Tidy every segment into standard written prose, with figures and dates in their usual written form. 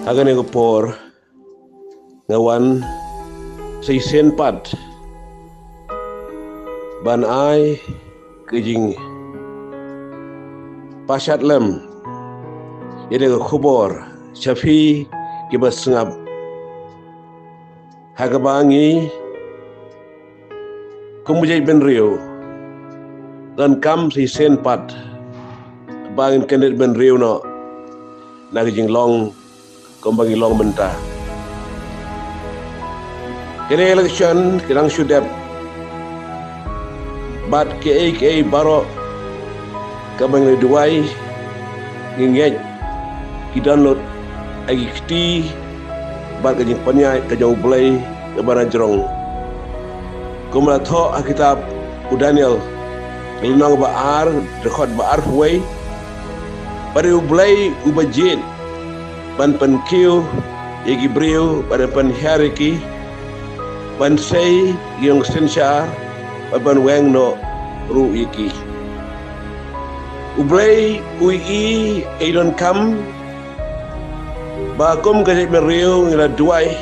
Agane ko por ngawan sa isen pat ban ai kejing pasat lem yede ko khubor shafi kibas ngab hagabangi kumujay ben rio dan kam si sen pat bangin kendet ben rio no nagijing long kumbangi long mentah kene election kirang syudep bat ke baro kabang le duai ngingej ki download agi kti bat kajing panyai kajong blay kabana jerong kumla tho akitab u Daniel lunang baar rekhot baar huai pada u blay u bajin ban pan kiu yegi brio pada pan hariki ban sei yung sensar ban weng no ru iki ublay ui elon kam ba kom kajek merio ngila duai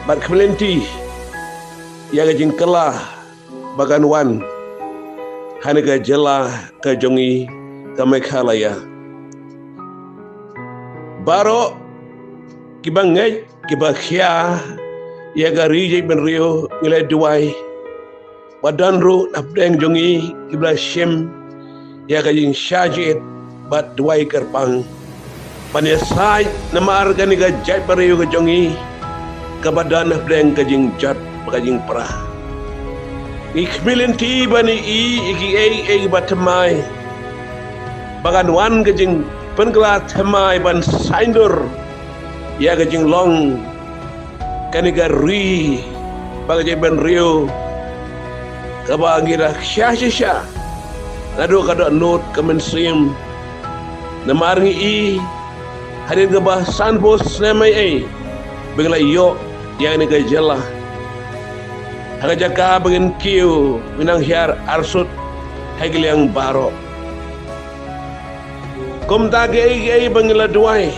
bat kmelenti ya gajing kelah bagan wan hanaga jela ka jongi ka Meghalaya baro kibangay kibakhya ya gari jay ben rio ngilay duway badanro napdeng jongi kibla shem ya gajing syajit bat duway kerpang panyasay na maarga ni gajay pa rio gajongi kabadan napdeng kajing jat kajing pra ikmilinti bani iki batamay bagan wan kajing pengelat hamai ban saindur ya gajing long kaniga ri bagaje ben rio kabangira syah nado kada not kemensim namarngi hadir gabah sanbos namai bengla yo yang ni gajela hagajaka bengin kiu minang hiar arsut hagiliang baro kum tagei bangila duai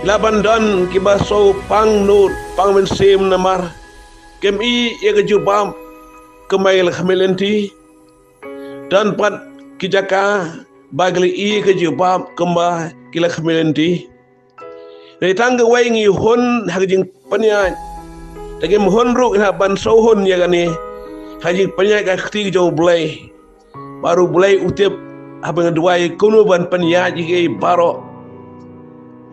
laban don kibaso pang nut pang mensim namar kem ya kejubam kemail khamelenti dan pat kijaka bagli kejubam kemba kila khamelenti dari tangga waingi hon hagajing panya lagi mohon ru ina ban sohon ya gani hagajing panya ka khti jo blay baru blay utip abang duai kuno ban panya jige baro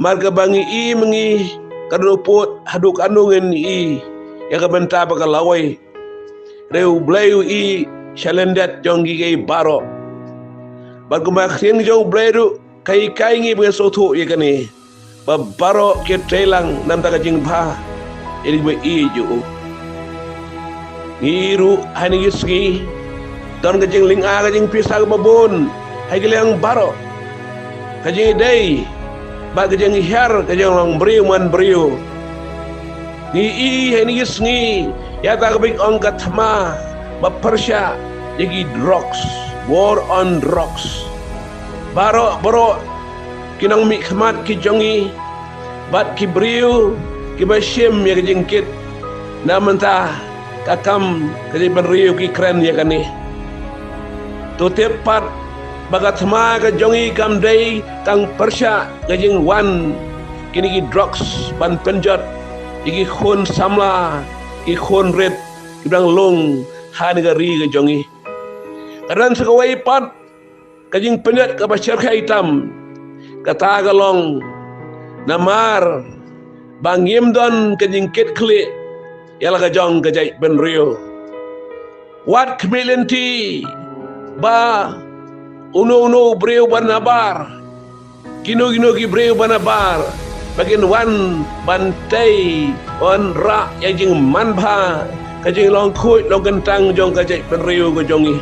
marga bangi mengi kadopot haduk anungen ya kabenta bagalawai reu blayu shalendat jongi ge baro bagumak siang jong blayu kai ngi besoto ya kani baro ke telang nam ta jing ba ini be ju ngiru hani gisgi don gajing linga gajing pisag babon hai gilang baro kajing dai bag kajing her kajing long brio man brio ni hani gisgi ya ta kabik ong katma ba persya yagi drugs war on drugs baro kinang mi khmat ki jongi bat ki brio ki bashim ya kajingkit namanta kakam kajing benrio ki kren ya kani to tepat bagat ma ka jongi kam dai tang persya kajing wan kini ki drugs ban penjat iki khon samla ki khon red kidang long hanegari ka jongi karan sakawai pat kajing penjat ka basyar hitam kata galong namar bangim don kajing ket kle yala ka jong kajai ben rio wat kmelenti ba uno breu banabar kino ki breu banabar bagin wan bantai on ra yang manba kajing long khoi long kentang jong kajai ben rio ko jongi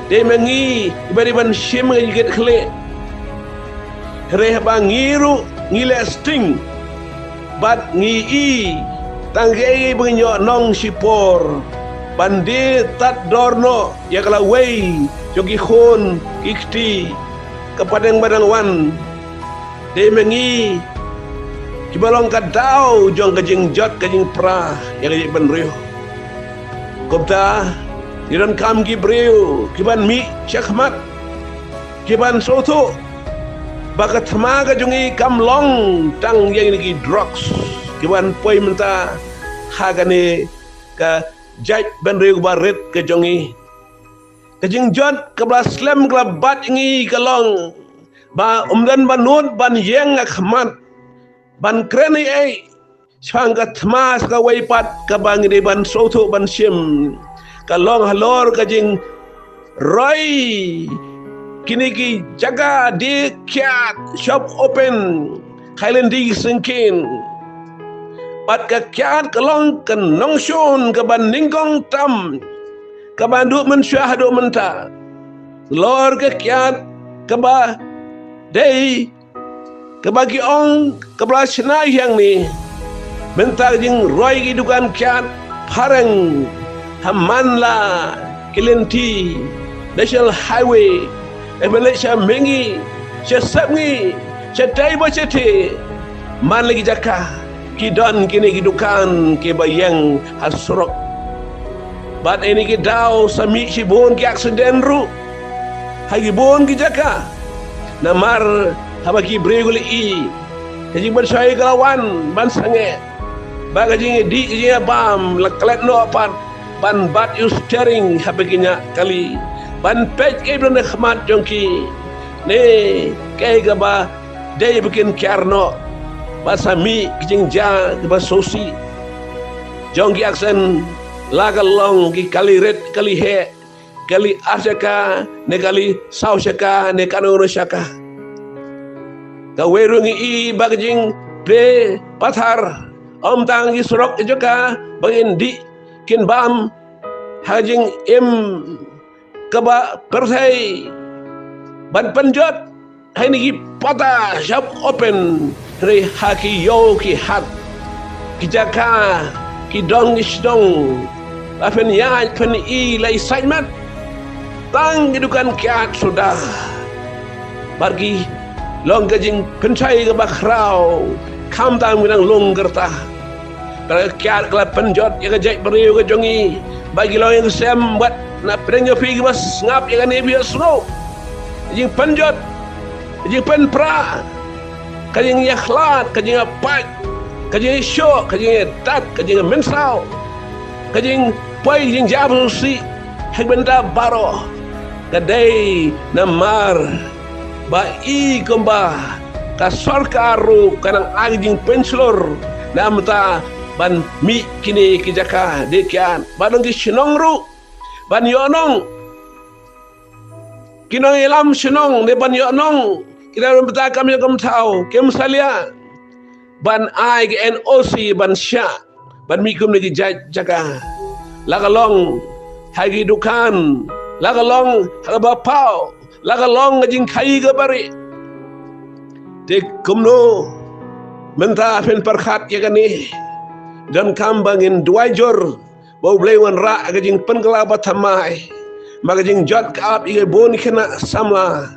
de mengi ibari ban shim ka jiget khle reh bangiru ngile sting bat ngi tanggei benyo nong sipor bandi tat dorno ya kala wei jogi khon ikti kepadang badang wan Dia mengi kibalong kadau jong kajing jot kajing pra yang kajing benriu. Kopta diran kam gibriu kiban mi syakmat kiban soto bakat thamaga jungi kam long tang yang ni drugs kiban poi menta hagane ka jaj benriu baret ke jongi kajing jot kabla slam kabla bat ngi kalong ba umdan banut ban yang akmat ban kreni ai sangka thmas ka waipat ka bangi ban soto ban sim ka long halor ka jing roi kini ki jaga di kiat shop open khailen di singkin pat ka kiat ka long ka nongshon ka ban ningkong tam ka ban du men syahadu menta lor ka kiat ka ba dei kebagi ong kebelah senai yang ni bentar jing roy gidukan kiat pareng hamanla kilenti national highway Malaysia mengi sesapngi setai bacete man lagi jaka kidon kini gidukan ke bayang hasrok bat ini kidau sami sibon ki aksiden ru hagi bon ki jaka namar habaki bregul i kajing bersai kalawan ban sange ba kajing di kajing bam laklet no apan ban bat you steering habakinya kali ban pej ke don khmat jongki ne kai ga ba dei bikin karno ba sami kajing ja ba sosi jongki aksen lagalong ki kali red kali he kali asaka ne kali sausaka ne kanono syaka ka werungi i bagjing pe pathar om tang gi surok joka bangin di kin bam hajing im kaba persai ban penjot hai ni pata shop open re haki yo ki hat ki jaka ki dong isdong afen ya pen i lai saimat tang gidukan kiat sudah bagi long kajing pencai ke bakrau kam tam minang long gerta kalau kiat kalau penjot yang kejai beriu ke jongi bagi lo yang sem buat nak pedangnya pergi mas ngap yang ni biar slow kajing penjot kajing penpra kajing yakhlat kajing apat kajing syok kajing tat kajing mensau kajing pai kajing jabrusi hak benda baro kadai namar ba i kemba ka sarkaru kanang agjing penslor namta ban mi kini kijaka dekian banong ki sinong ru ban yonong kinong ilam sinong de ban yonong kita beta kami kam tau kem salia ban ai ke NOC ban sya ban mi kum ni jaka lagalong hagi dukan lagalong hagabapau lagalong ngajing kai ke bari te kumno menta pen perkhat ya kani dan kambangin dua jor bau blewan ra ngajing pengelaba tamai magajing jot ka ap ige bon kena samla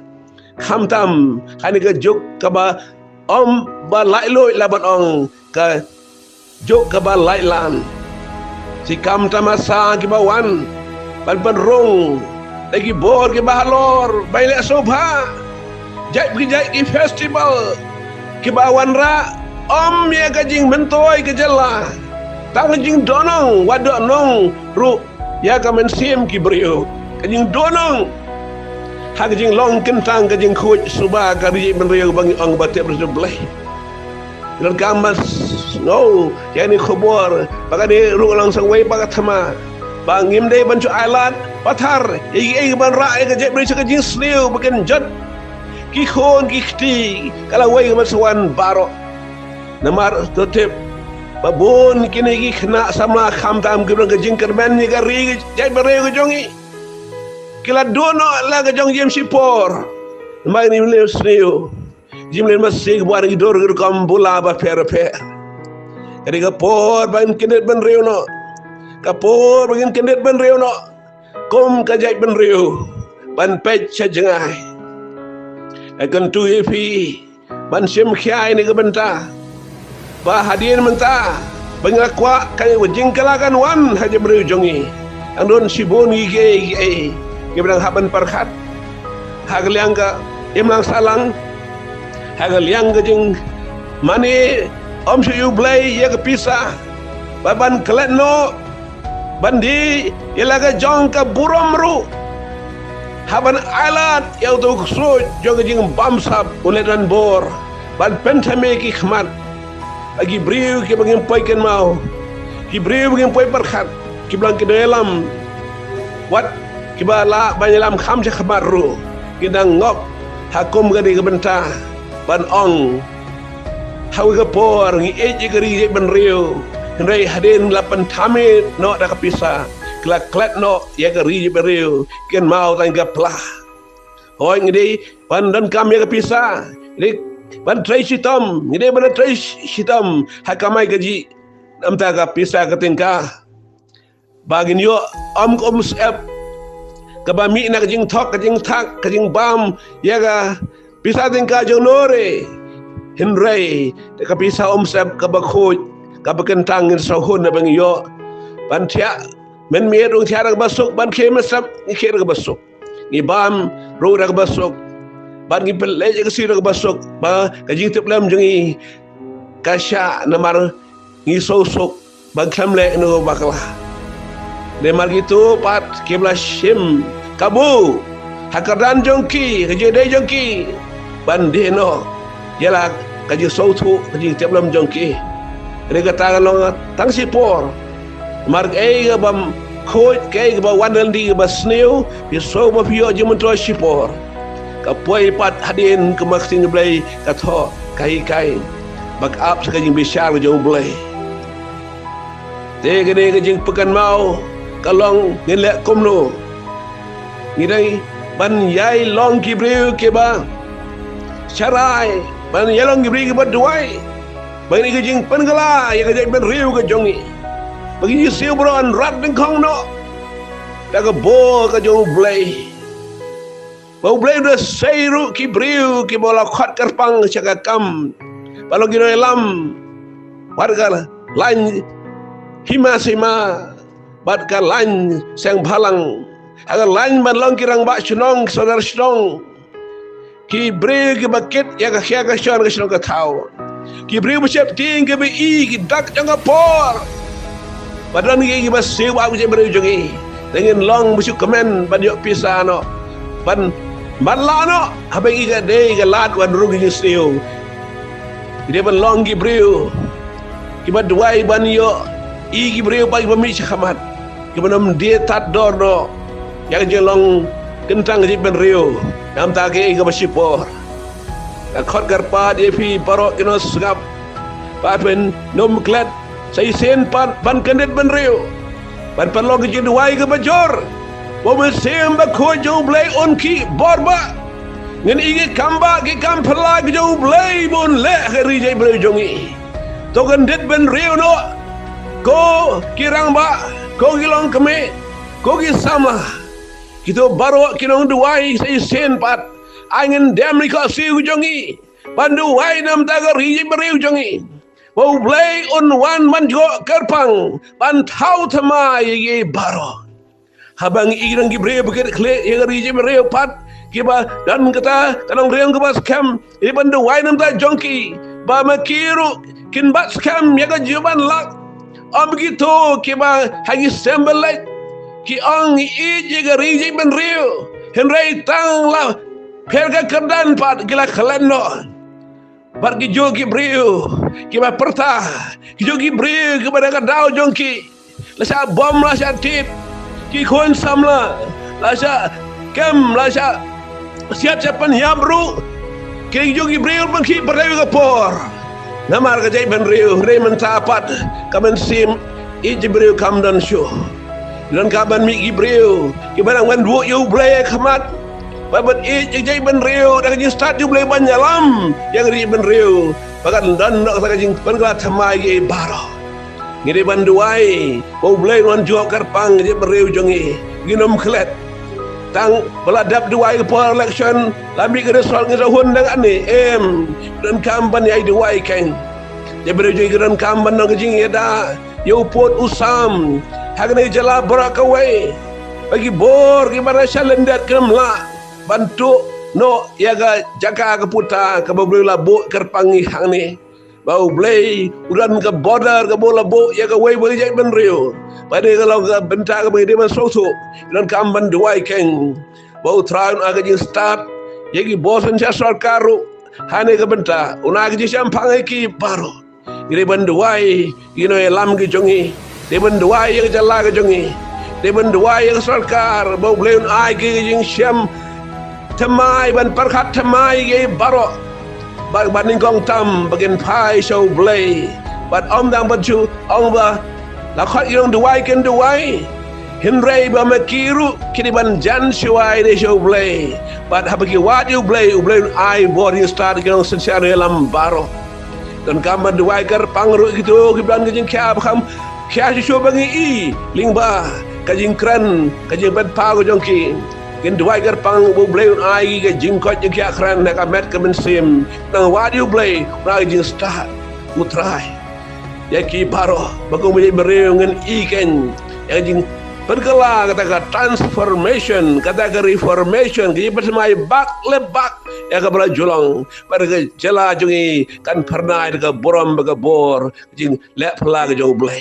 khamtam khani ke juk ka ba om ba lailoi laban ong ka juk ka ba lailan si kam tamasa ki bawan ban rong lagi bor ke bahalor baile sobha jai ki festival ke bawan ra om ya kajing mentoi ke jela tang kajing donong wadok nong ru ya kamen sim ki brio kajing donong ha kajing long kentang kajing kuj suba kari menrio bangi ong batik bersebelah dan kamas no ya ni khobor bagani ru langsung wai pagatama bangim dei bancu alat pathar igi ban ra ke je beri sekajing sliu bagian jot ki khon ki khti kala wai maswan baro namar totep babon kini ki khna sama kham tam ke jing kerban ni gari je beri ke jongi kila dono la ke jong jem sipor namar ni le sliu jim le masig buar gi dor gur kam bula ba per kadi ka por ban kinet ban reuno kapor bagin kendet ban reu no kom kajai ban reu ban pej sajengai akan tu epi ban sim khiai ni ke benta ba hadin menta bengakwa kai wajing kalakan wan haja beriu jongi andon sibon gi ke bilang haban parkhat hagaliang ka imlang salang hagaliang ka jing mani om su yu blai ya ke pisah baban keletno bandi ilaga jong ka burom ru haban alat ya tu so jong jing bamsap uledan bor ban pentame ki khmat agi briu ke bangin poi ken mau ki briu bangin poi parkhat ki bilang ke dalam wat ki bala banyalam kham je khmat ru kita ngok hakum gadi ke benta ban ong hawi ke por ngi eji gari ben riu Rai hadin lapan tame no dah kepisah kelak no ya gari ben riu ken mau tan ke plah hoi ngidi pan dan kam ya kepisah ni ban trai sitam ngidi ban trai sitam hakamai gaji amta ka pisah ke tingkah bagin yo kom sep kabami nak jing thok jing thak jing bam ya ga pisah tingkah jonore Henry ka pisah sep ka bakhoj ka bekentang ngin sahun na bang yo ban tia men mi dong tia ra basuk ban ke masap ni ke ra basuk ni bam ro ra basuk ban gi pel le ke si ra basuk ba ka jing tep lam jungi ka sha namar ngi sosok ban kham le no bakla de mar gitu pat ke bla shim kabu hakardan jongki ke je de jongki ban de no yala ka ji sotu ka ji tep lam jongki Rega tangan long tang sipor marg ga bam khoj ke ga ba wandal di ba sneu bi so ba pio je mentro sipor ka poi pat hadin ke maksin blai ka tho kai bak ap sa jing bisar jo blai te ga de ga jing pekan mau kalong ngele komno ni dai ban yai long ki breu ke ba charai ban yalong ki breu ke ba duai bagi ke jing pengala ya ke ben riu ke jongi bagi siu bron rat deng kong no da ke bo ke jo blai bau blai de seiru ki briu ki bola khat kerpang chaka kam balo gino lam warga lain hima sima bat ka lain sang balang agar lain ban long kirang ba chnong saudara chnong ki briu ki bakit ya ka khia ka chon ka chnong ka thau ki briu bacep ting ke bi ki dak jang por badan ki bas sewa ku je briu jongi dengan long busuk kemen ban yo pisano ban lano habe ki ga de ga lat wan ru ki seo dia ban long ki briu ki ba duai ban yo ki briu ba mi khamat ki banam dia tat dor do yang je long kentang je ben riu nam ta ke ga basipor khot garpa dia pi parok kino sugap papen nom klat sai sen ban kandet ban riu ban palong ke duai ke bajor bo mesem ba ko jo blai on ki borba ngen igi kamba ki kampala ke jo blai bon le hari jai blai jongi to kandet ban riu no ko kirang ba ko gilong keme ko gi sama kito baro kinong duai sai sen pat angin dem ni ka siu jongi pandu wai nam tagar hiji beriu jongi wau blai on wan man jo kerpang pan thau thama ye baro habang irang gibre buket kle ye hiji beriu pat kiba dan kata tanong riang ke bas kam e pandu wai nam ta jongi ba makiru kin bas kam ya ka juban lak am gitu kiba hagi sembelek ki ong ije hiji beriu henrai tang la Perga kerdan pat gila kaleno bargi jogi briu kiba perta jogi briu kepada kadau jongki lasa bom lasa tip ki kon samla lasa kem lasa siap siapan yabru ki jogi briu bangki perdawi kapor namar ka jai ben riu rei mentapat kamen sim iji briu kam dan show dan kaban mi gibriu kibarang wan bu yu blay khamat babat jai ben riu dah jing start ju blay ban nyalam yang ri ben riu bagan dan nak sa jing ban kala thamai ge baro ngiri ban duai bau blay non jo karpang je ben riu jongi ginom klet tang beladap duai ke election lambi ke resol ke hun dengan ni dan kampan ai duai kan dia berjui geran kampan nang jing da yo pot usam hagne jala barakawai bagi bor gimana salendat kemla bantu no yaga jaga ke puta ke boleh labuk kerpangi hang ni bau blay udan ke border ke bola bo yaga wei boleh jai benrio pada kalau ke bentak ke dia masuk dan kamban duai keng bau traun aga jing start yagi bosan sia sarkaru hane ke bentak una ke siampang ki baru ire banduai lam ke jongi de banduai ke jala ke jongi de banduai ke sarkar bau blay ai ke jing siam temai ban perkat temai ke baru banding kong tam bagian pai show blay but dang baju ba la khat yung duai ken duai hinrei ba makiru kini ban jan shuai de show blay but habagi wat you blay ai body start kong secara lam baro dan kamar duai ker pangru gitu kiblan kejing kya kham kya show bagi i lingba kajing kran kajing ban pa go jongki ken duai ker pang bu blay ai ke jingkot je kya kran na kamet ke mensim nang wadiu blay ra jing start utrai ya ki baro bagong menjadi beriu ngan iken yang jing berkala kata transformation kata reformation ki persemai bak lebak ya ka bala julong pada ke jela jungi kan pernah ke borom ke bor jing lek pela ke jong blay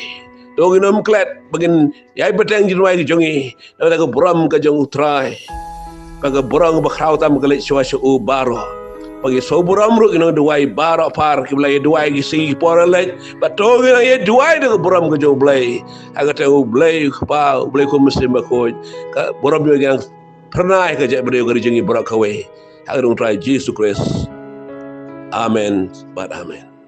dong nom klet bagin yai beteng jinwai ke jongi ada ke borom ke jong utrai paga borong ba khautam ke lek shwa shu baro pagi so borom ru ino duai baro par ke blay duai ki si por lek batong ino ye duai de borom ke jong blay aga te blay pa blay ko muslim ba ko ka borom yo yang pernah ke je beriu ke jongi borak kawe aga dong try Jesus Christ amen but amen